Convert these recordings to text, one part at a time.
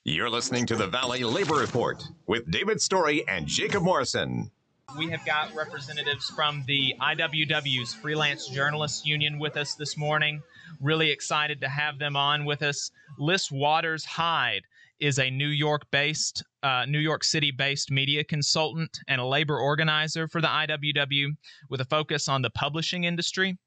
You're listening to the Valley Labor Report with David Story and Jacob Morrison. We have got representatives from the IWW's Freelance Journalists Union with us this morning. Really excited to have them on with us. Liss Waters Hyde is a New York City-based media consultant and a labor organizer for the IWW with a focus on the publishing industry.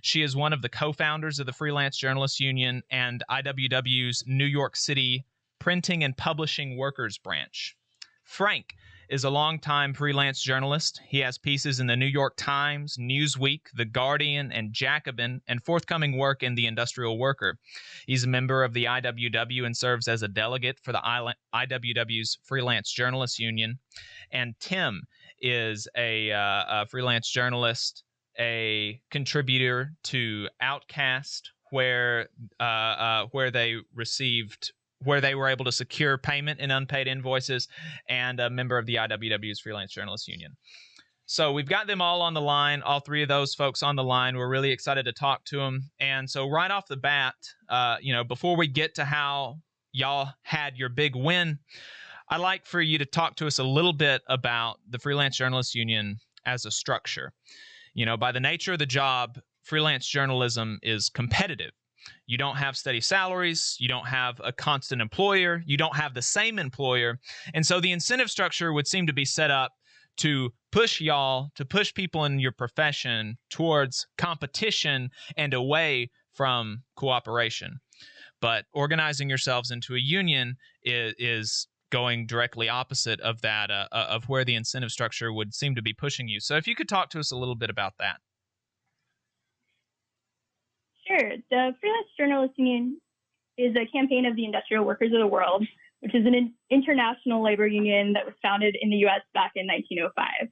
She is one of the co-founders of the Freelance Journalists Union and IWW's New York City Printing and Publishing Workers Branch. Frank is a longtime freelance journalist. He has pieces in the New York Times, Newsweek, The Guardian, and Jacobin, and forthcoming work in The Industrial Worker. He's a member of the IWW and serves as a delegate for the IWW's Freelance Journalists Union. And Tim is a freelance journalist, a contributor to Outcast, where they were able to secure payment in unpaid invoices, and a member of the IWW's Freelance Journalists Union. So we've got them all on the line, all three of those folks on the line. We're really excited to talk to them. And so right off the bat, before we get to how y'all had your big win, I'd like for you to talk to us a little bit about the Freelance Journalists Union as a structure. By the nature of the job, freelance journalism is competitive. You don't have steady salaries. You don't have a constant employer. You don't have the same employer. And so the incentive structure would seem to be set up to push people in your profession towards competition and away from cooperation. But organizing yourselves into a union is going directly opposite of that, of where the incentive structure would seem to be pushing you. So if you could talk to us a little bit about that. Sure. The Freelance Journalists Union is a campaign of the Industrial Workers of the World, which is an international labor union that was founded in the U.S. back in 1905.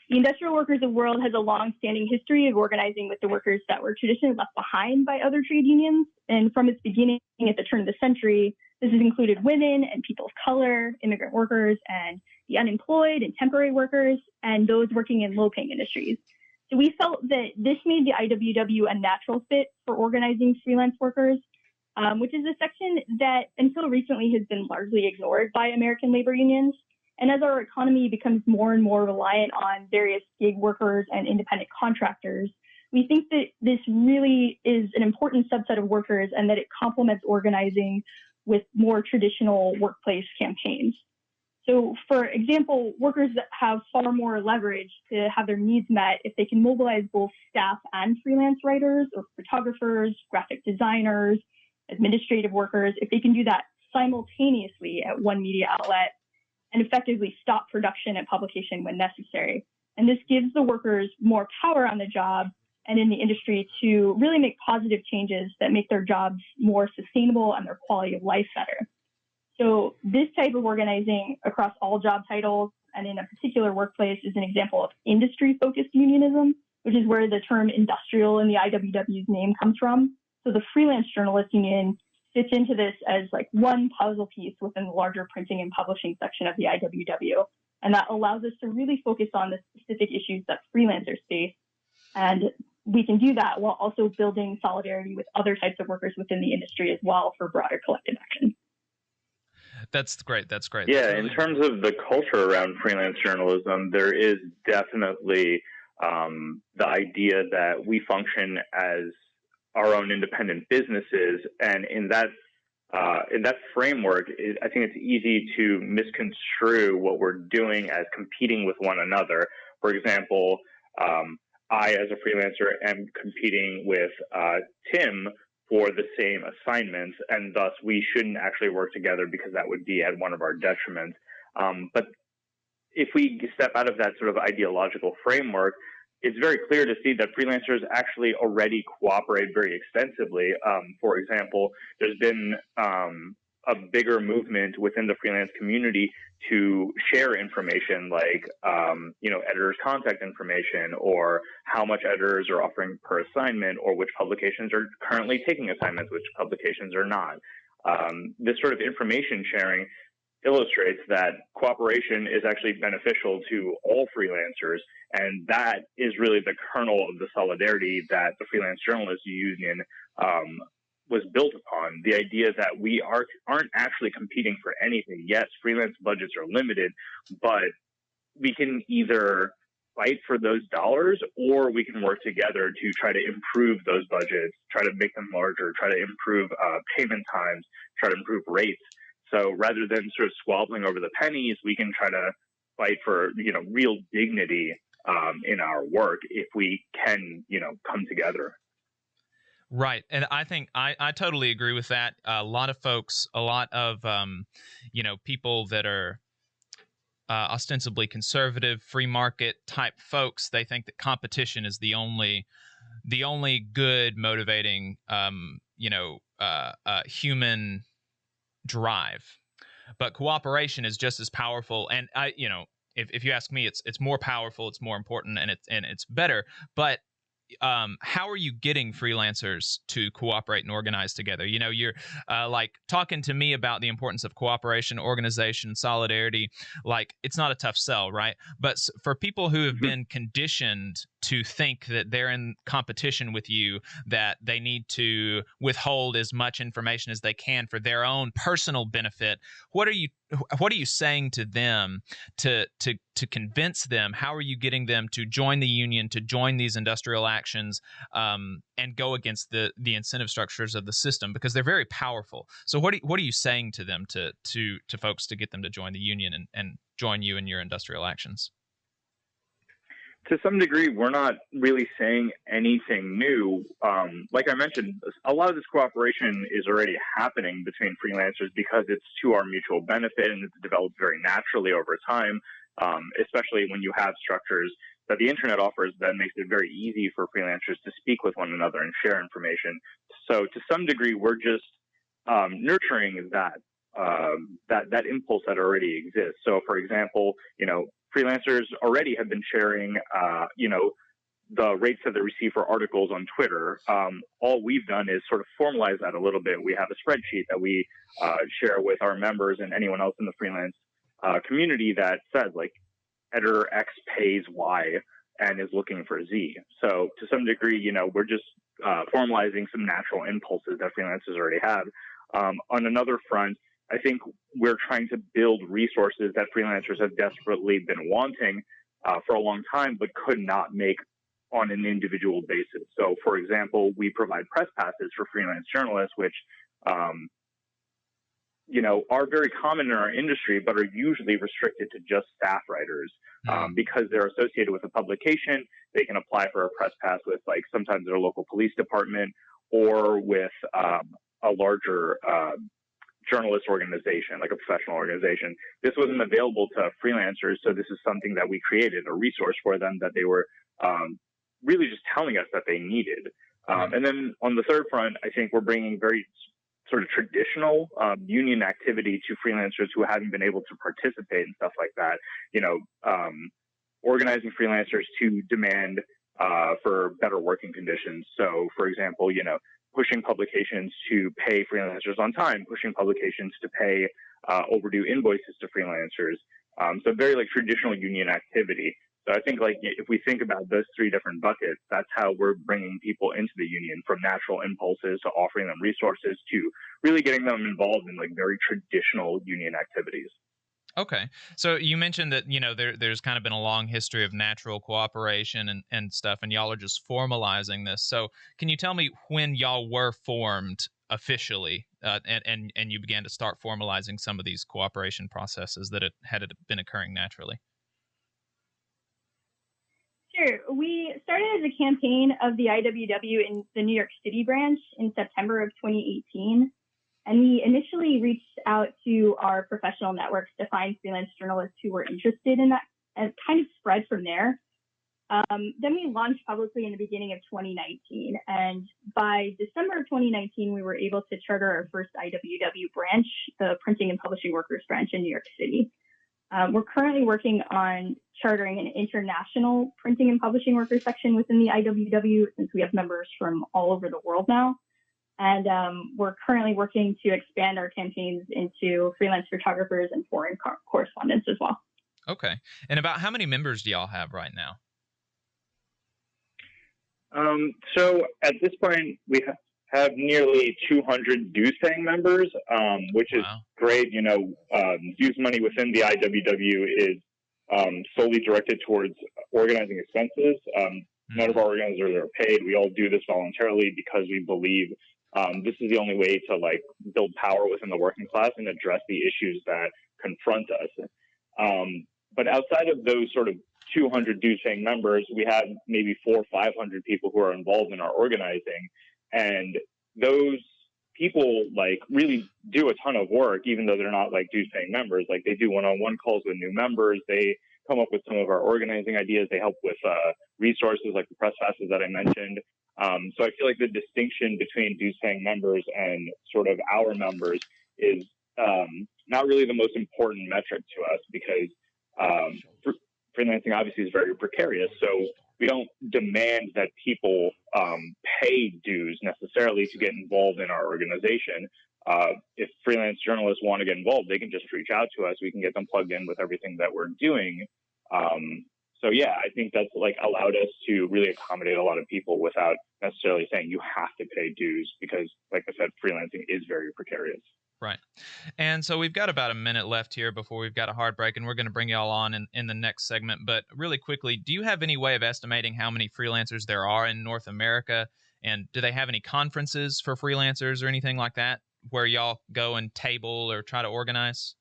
The Industrial Workers of the World has a long-standing history of organizing with the workers that were traditionally left behind by other trade unions. And from its beginning at the turn of the century, this has included women and people of color, immigrant workers, and the unemployed and temporary workers, and those working in low-paying industries. So we felt that this made the IWW a natural fit for organizing freelance workers, which is a section that until recently has been largely ignored by American labor unions. And as our economy becomes more and more reliant on various gig workers and independent contractors, we think that this really is an important subset of workers and that it complements organizing with more traditional workplace campaigns. So, for example, workers that have far more leverage to have their needs met if they can mobilize both staff and freelance writers or photographers, graphic designers, administrative workers, if they can do that simultaneously at one media outlet and effectively stop production and publication when necessary. And this gives the workers more power on the job and in the industry to really make positive changes that make their jobs more sustainable and their quality of life better. So this type of organizing across all job titles and in a particular workplace is an example of industry-focused unionism, which is where the term industrial in the IWW's name comes from. So the Freelance Journalists Union fits into this as like one puzzle piece within the larger printing and publishing section of the IWW. And that allows us to really focus on the specific issues that freelancers face. And we can do that while also building solidarity with other types of workers within the industry as well for broader collective action. That's great. That's great. Yeah, That's in terms of the culture around freelance journalism, there is definitely the idea that we function as our own independent businesses, and in that framework, I think it's easy to misconstrue what we're doing as competing with one another. For example, I, as a freelancer, am competing with Tim for the same assignments, and thus we shouldn't actually work together because that would be at one of our detriments. But if we step out of that sort of ideological framework, it's very clear to see that freelancers actually already cooperate very extensively. For example, there's been a bigger movement within the freelance community to share information like, editors' contact information, or how much editors are offering per assignment, or which publications are currently taking assignments, which publications are not. This sort of information sharing illustrates that cooperation is actually beneficial to all freelancers, and that is really the kernel of the solidarity that the Freelance Journalists Union was built upon, the idea that we aren't actually competing for anything. Yes, freelance budgets are limited, but we can either fight for those dollars, or we can work together to try to improve those budgets, try to make them larger, try to improve payment times, try to improve rates. So rather than sort of squabbling over the pennies, we can try to fight for, real dignity in our work if we can, come together. Right. And I think I totally agree with that. A lot of folks, a lot of, people that are ostensibly conservative, free market type folks, they think that competition is the only good motivating, human drive. But cooperation is just as powerful. And if you ask me, it's more powerful, it's more important, and it's better. But how are you getting freelancers to cooperate and organize together? You're like talking to me about the importance of cooperation, organization, solidarity. Like, it's not a tough sell, right? But for people who have been conditioned to think that they're in competition with you, that they need to withhold as much information as they can for their own personal benefit, what are you saying to them to convince them? How are you getting them to join the union, to join these industrial actions, and go against the incentive structures of the system, because they're very powerful? So what are you saying to them, to folks, to get them to join the union and join you in your industrial actions? To some degree, we're not really saying anything new. Like I mentioned, a lot of this cooperation is already happening between freelancers because it's to our mutual benefit, and it's developed very naturally over time, especially when you have structures that the internet offers that makes it very easy for freelancers to speak with one another and share information. So to some degree, we're just nurturing that impulse that already exists. So, for example, freelancers already have been sharing, the rates that they receive for articles on Twitter. All we've done is sort of formalize that a little bit. We have a spreadsheet that we share with our members and anyone else in the freelance community that says, like, editor X pays Y and is looking for Z. So to some degree, we're just formalizing some natural impulses that freelancers already have. On another front, I think we're trying to build resources that freelancers have desperately been wanting for a long time, but could not make on an individual basis. So, for example, we provide press passes for freelance journalists, which, are very common in our industry, but are usually restricted to just staff writers. Because they're associated with a publication, they can apply for a press pass with, like, sometimes their local police department or with a larger journalist organization, like a professional organization. This wasn't available to freelancers, so this is something that we created, a resource for them that they were really just telling us that they needed. And then on the third front, I think we're bringing very sort of traditional union activity to freelancers who haven't been able to participate and stuff like that. Organizing freelancers to demand for better working conditions. So, for example, pushing publications to pay freelancers on time, pushing publications to pay overdue invoices to freelancers. So very like traditional union activity. So I think, like, if we think about those three different buckets, that's how we're bringing people into the union, from natural impulses to offering them resources to really getting them involved in, like, very traditional union activities. Okay. So you mentioned that, there's kind of been a long history of natural cooperation and stuff, and y'all are just formalizing this. So can you tell me when y'all were formed officially, and you began to start formalizing some of these cooperation processes that had been occurring naturally? Sure. We started as a campaign of the IWW in the New York City branch in September of 2018. And we initially reached out to our professional networks to find freelance journalists who were interested in that, and kind of spread from there. Then we launched publicly in the beginning of 2019. And by December of 2019, we were able to charter our first IWW branch, the Printing and Publishing Workers branch in New York City. We're currently working on chartering an international printing and publishing workers section within the IWW, since we have members from all over the world now. And we're currently working to expand our campaigns into freelance photographers and foreign correspondents as well. Okay. And about how many members do y'all have right now? So at this point, we have have nearly 200 dues-paying members, which is great. You know, dues money within the IWW is solely directed towards organizing expenses. None of our organizers are paid. We all do this voluntarily because we believe this is the only way to like build power within the working class and address the issues that confront us. But outside of those sort of 200 dues-paying members, we have maybe 400 or 500 people who are involved in our organizing, and those people like really do a ton of work, even though they're not like dues-paying members. Like they do one-on-one calls with new members. They come up with some of our organizing ideas. They help with resources like the press passes that I mentioned. So I feel like the distinction between dues-paying members and sort of our members is not really the most important metric to us, because freelancing obviously is very precarious. So we don't demand that people pay dues necessarily to get involved in our organization. If freelance journalists want to get involved, they can just reach out to us. We can get them plugged in with everything that we're doing. So yeah, I think that's like allowed us to really accommodate a lot of people without necessarily saying you have to pay dues, because like I said, freelancing is very precarious. Right. And so we've got about a minute left here before we've got a hard break, and we're going to bring y'all on in the next segment. But really quickly, do you have any way of estimating how many freelancers there are in North America? And do they have any conferences for freelancers or anything like that where y'all go and table or try to organize?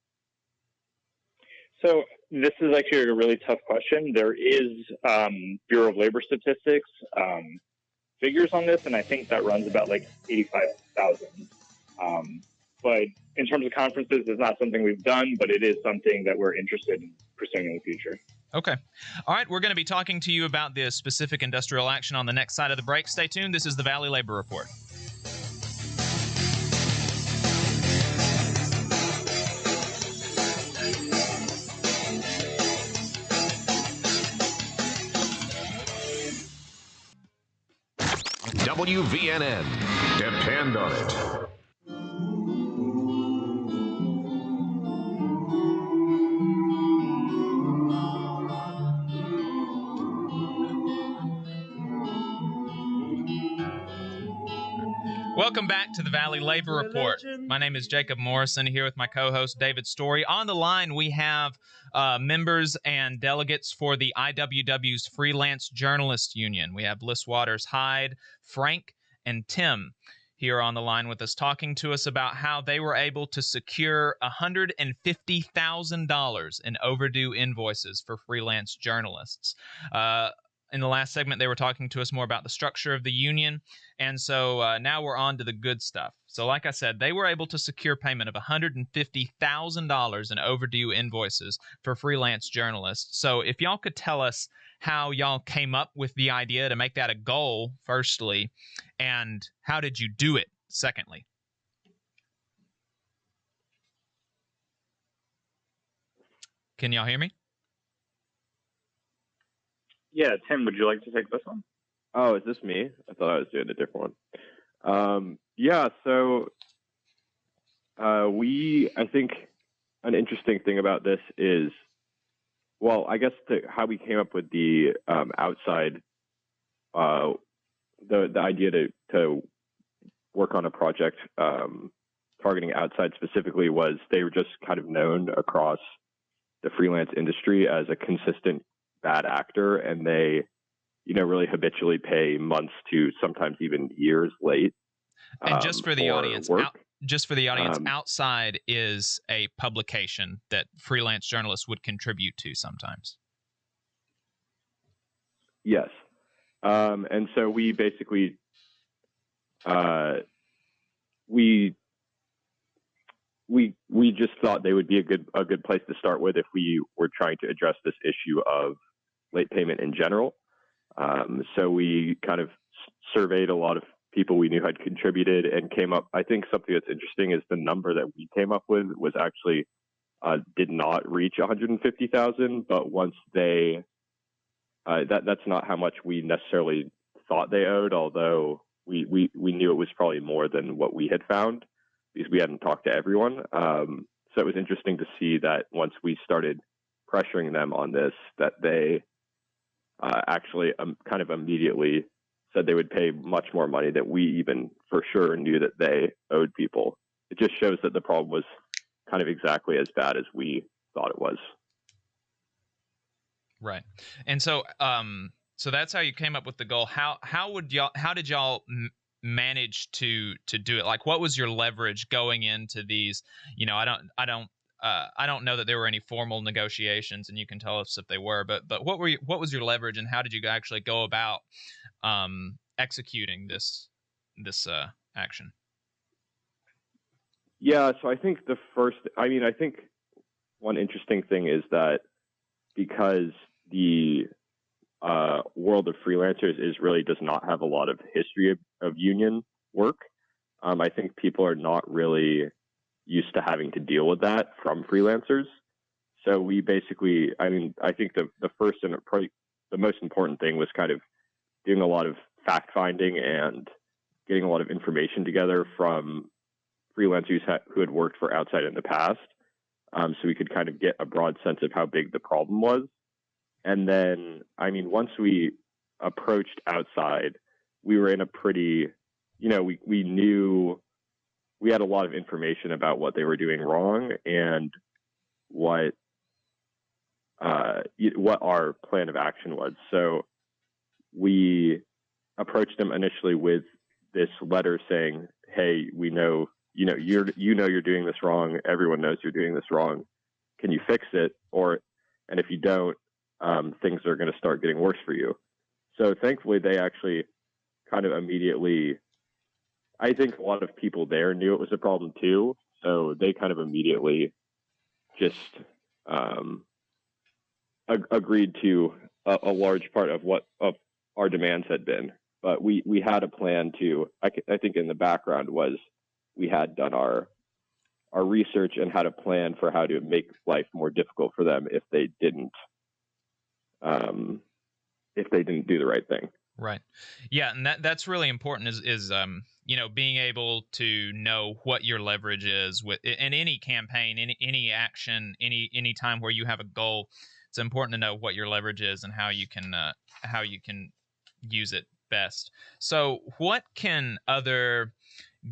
So this is actually a really tough question. There is Bureau of Labor Statistics figures on this, and I think that runs about like 85,000. But in terms of conferences, it's not something we've done, but it is something that we're interested in pursuing in the future. Okay. All right. We're going to be talking to you about the specific industrial action on the next side of the break. Stay tuned. This is the Valley Labor Report. WVNN. Depend on it. Welcome back to the Valley Labor Report. My name is Jacob Morrison, here with my co-host David Story. On the line, we have members and delegates for the IWW's Freelance Journalists Union. We have Liss Waters Hyde, Frank, and Tim here on the line with us, talking to us about how they were able to secure $150,000 in overdue invoices for freelance journalists. In the last segment, they were talking to us more about the structure of the union. And so now we're on to the good stuff. So like I said, they were able to secure payment of $150,000 in overdue invoices for freelance journalists. So if y'all could tell us how y'all came up with the idea to make that a goal, firstly, and how did you do it, secondly? Can y'all hear me? Yeah, Tim, would you like to take this one? Oh, is this me? I thought I was doing a different one. Yeah, so I think an interesting thing about this is, well, I guess how we came up with the outside, the idea to work on a project targeting outside specifically was they were just kind of known across the freelance industry as a consistent bad actor, and they, really habitually pay months to sometimes even years late. And just for the audience, Outside is a publication that freelance journalists would contribute to sometimes. Yes. And so we basically, we just thought they would be a good place to start with if we were trying to address this issue of late payment in general. So we kind of surveyed a lot of people we knew had contributed and came up. I think something that's interesting is the number that we came up with was actually did not reach 150,000, but once they that's not how much we necessarily thought they owed, although we knew it was probably more than what we had found because we hadn't talked to everyone. So it was interesting to see that once we started pressuring them on this, that they actually kind of immediately said they would pay much more money than we even for sure knew that they owed people. It just shows that the problem was kind of exactly as bad as we thought it was. Right. And so so that's how you came up with the goal. How did y'all manage to do it? Like, what was your leverage going into these? You know, I don't know that there were any formal negotiations, and you can tell us if they were, but what was your leverage, and how did you actually go about executing this action? Yeah, so I think I think one interesting thing is that because the world of freelancers does not have a lot of history of union work, I think people are not really used to having to deal with that from freelancers. So we basically, I think the first and probably the most important thing was kind of doing a lot of fact finding and getting a lot of information together from freelancers who had worked for Outside in the past. So we could kind of get a broad sense of how big the problem was. And then, once we approached Outside, we were in a pretty, we knew we had a lot of information about what they were doing wrong and what our plan of action was. So we approached them initially with this letter saying, "Hey, we know, you're doing this wrong. Everyone knows you're doing this wrong. Can you fix it? And if you don't, things are going to start getting worse for you." So thankfully, they actually kind of immediately, I think a lot of people there knew it was a problem too. So they kind of immediately just agreed to a large part of what of our demands had been. But we had a plan to, I think in the background was we had done our research and had a plan for how to make life more difficult for them if they didn't do the right thing. Right. Yeah, and that's really important is being able to know what your leverage is in any campaign, any action, any time where you have a goal. It's important to know what your leverage is and how you can use it best. So what can other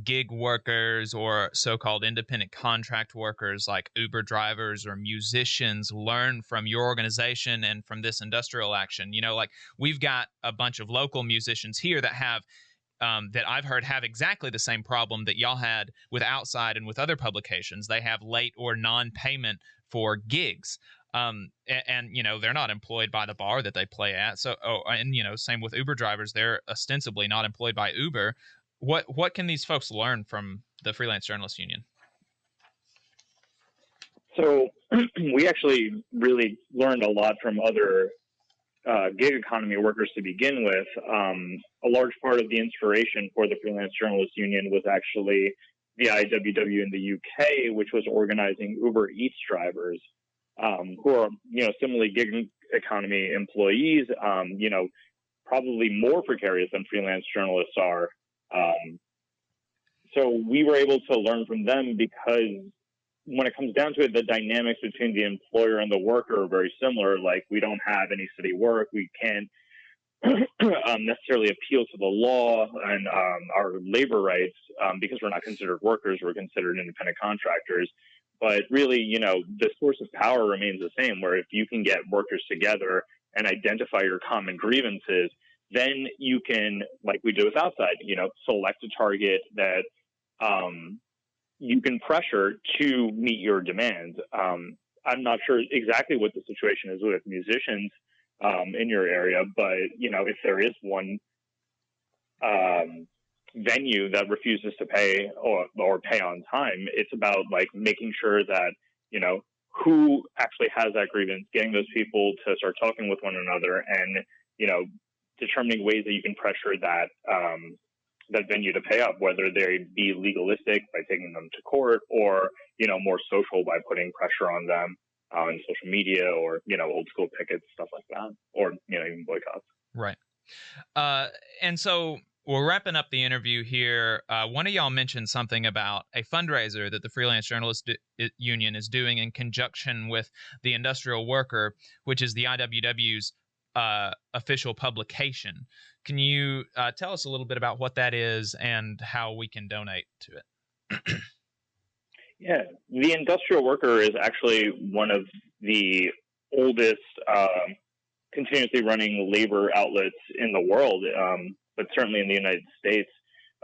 gig workers or so-called independent contract workers like Uber drivers or musicians learn from your organization and from this industrial action? Like we've got a bunch of local musicians here that have that I've heard have exactly the same problem that y'all had with Outside and with other publications. They have late or non-payment for gigs. And they're not employed by the bar that they play at. So, same with Uber drivers. They're ostensibly not employed by Uber. What can these folks learn from the Freelance Journalists Union? So we actually really learned a lot from other gig economy workers to begin with. A large part of the inspiration for the Freelance Journalists Union was actually the IWW in the UK, which was organizing Uber Eats drivers, who are, similarly gig economy employees, probably more precarious than freelance journalists are. So we were able to learn from them because when it comes down to it, the dynamics between the employer and the worker are very similar. Like we don't have any city work. We can't necessarily appeal to the law and our labor rights because we're not considered workers. We're considered independent contractors. But really, the source of power remains the same, where if you can get workers together and identify your common grievances, then you can, like we do with Outside, select a target that you can pressure to meet your demands. I'm not sure exactly what the situation is with musicians in your area, but, if there is one venue that refuses to pay or pay on time, it's about like making sure that, who actually has that grievance, getting those people to start talking with one another and, determining ways that you can pressure that venue to pay up, whether they be legalistic by taking them to court or, more social by putting pressure on them on social media or, old school pickets, stuff like that, or, even boycotts. Right. And so we're wrapping up the interview here. One of y'all mentioned something about a fundraiser that the Freelance Journalists Union is doing in conjunction with the Industrial Worker, which is the IWW's official publication. Can you tell us a little bit about what that is and how we can donate to it? Yeah, the Industrial Worker is actually one of the oldest continuously running labor outlets in the world, but certainly in the United States.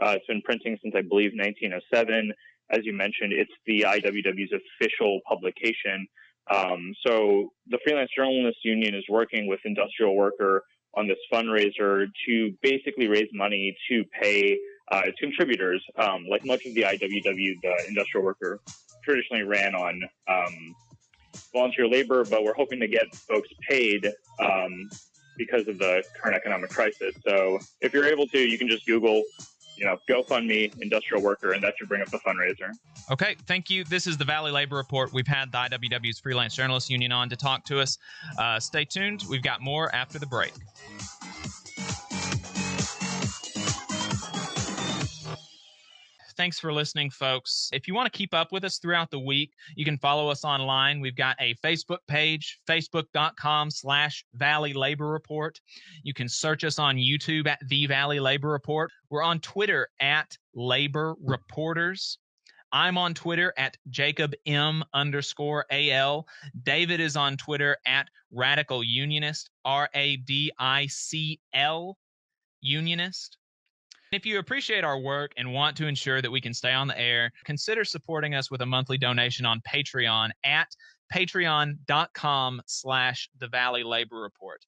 It's been printing since, I believe, 1907. As you mentioned, it's the IWW's official publication. So the Freelance Journalists Union is working with Industrial Worker on this fundraiser to basically raise money to pay contributors. Like much of the IWW, the Industrial Worker traditionally ran on volunteer labor, but we're hoping to get folks paid because of the current economic crisis. So if you're able to, you can just Google, GoFundMe Industrial Worker, and that should bring up the fundraiser. Okay, thank you. This is the Valley Labor Report. We've had the IWW's Freelance Journalists Union on to talk to us. Stay tuned. We've got more after the break. Thanks for listening, folks. If you want to keep up with us throughout the week, you can follow us online. We've got a Facebook page, facebook.com/Valley Labor Report. You can search us on YouTube at The Valley Labor Report. We're on Twitter at Labor Reporters. I'm on Twitter at JacobM_AL. David is on Twitter at Radical Unionist, RADICL Unionist. If you appreciate our work and want to ensure that we can stay on the air, consider supporting us with a monthly donation on Patreon at patreon.com/The Valley Labor Report.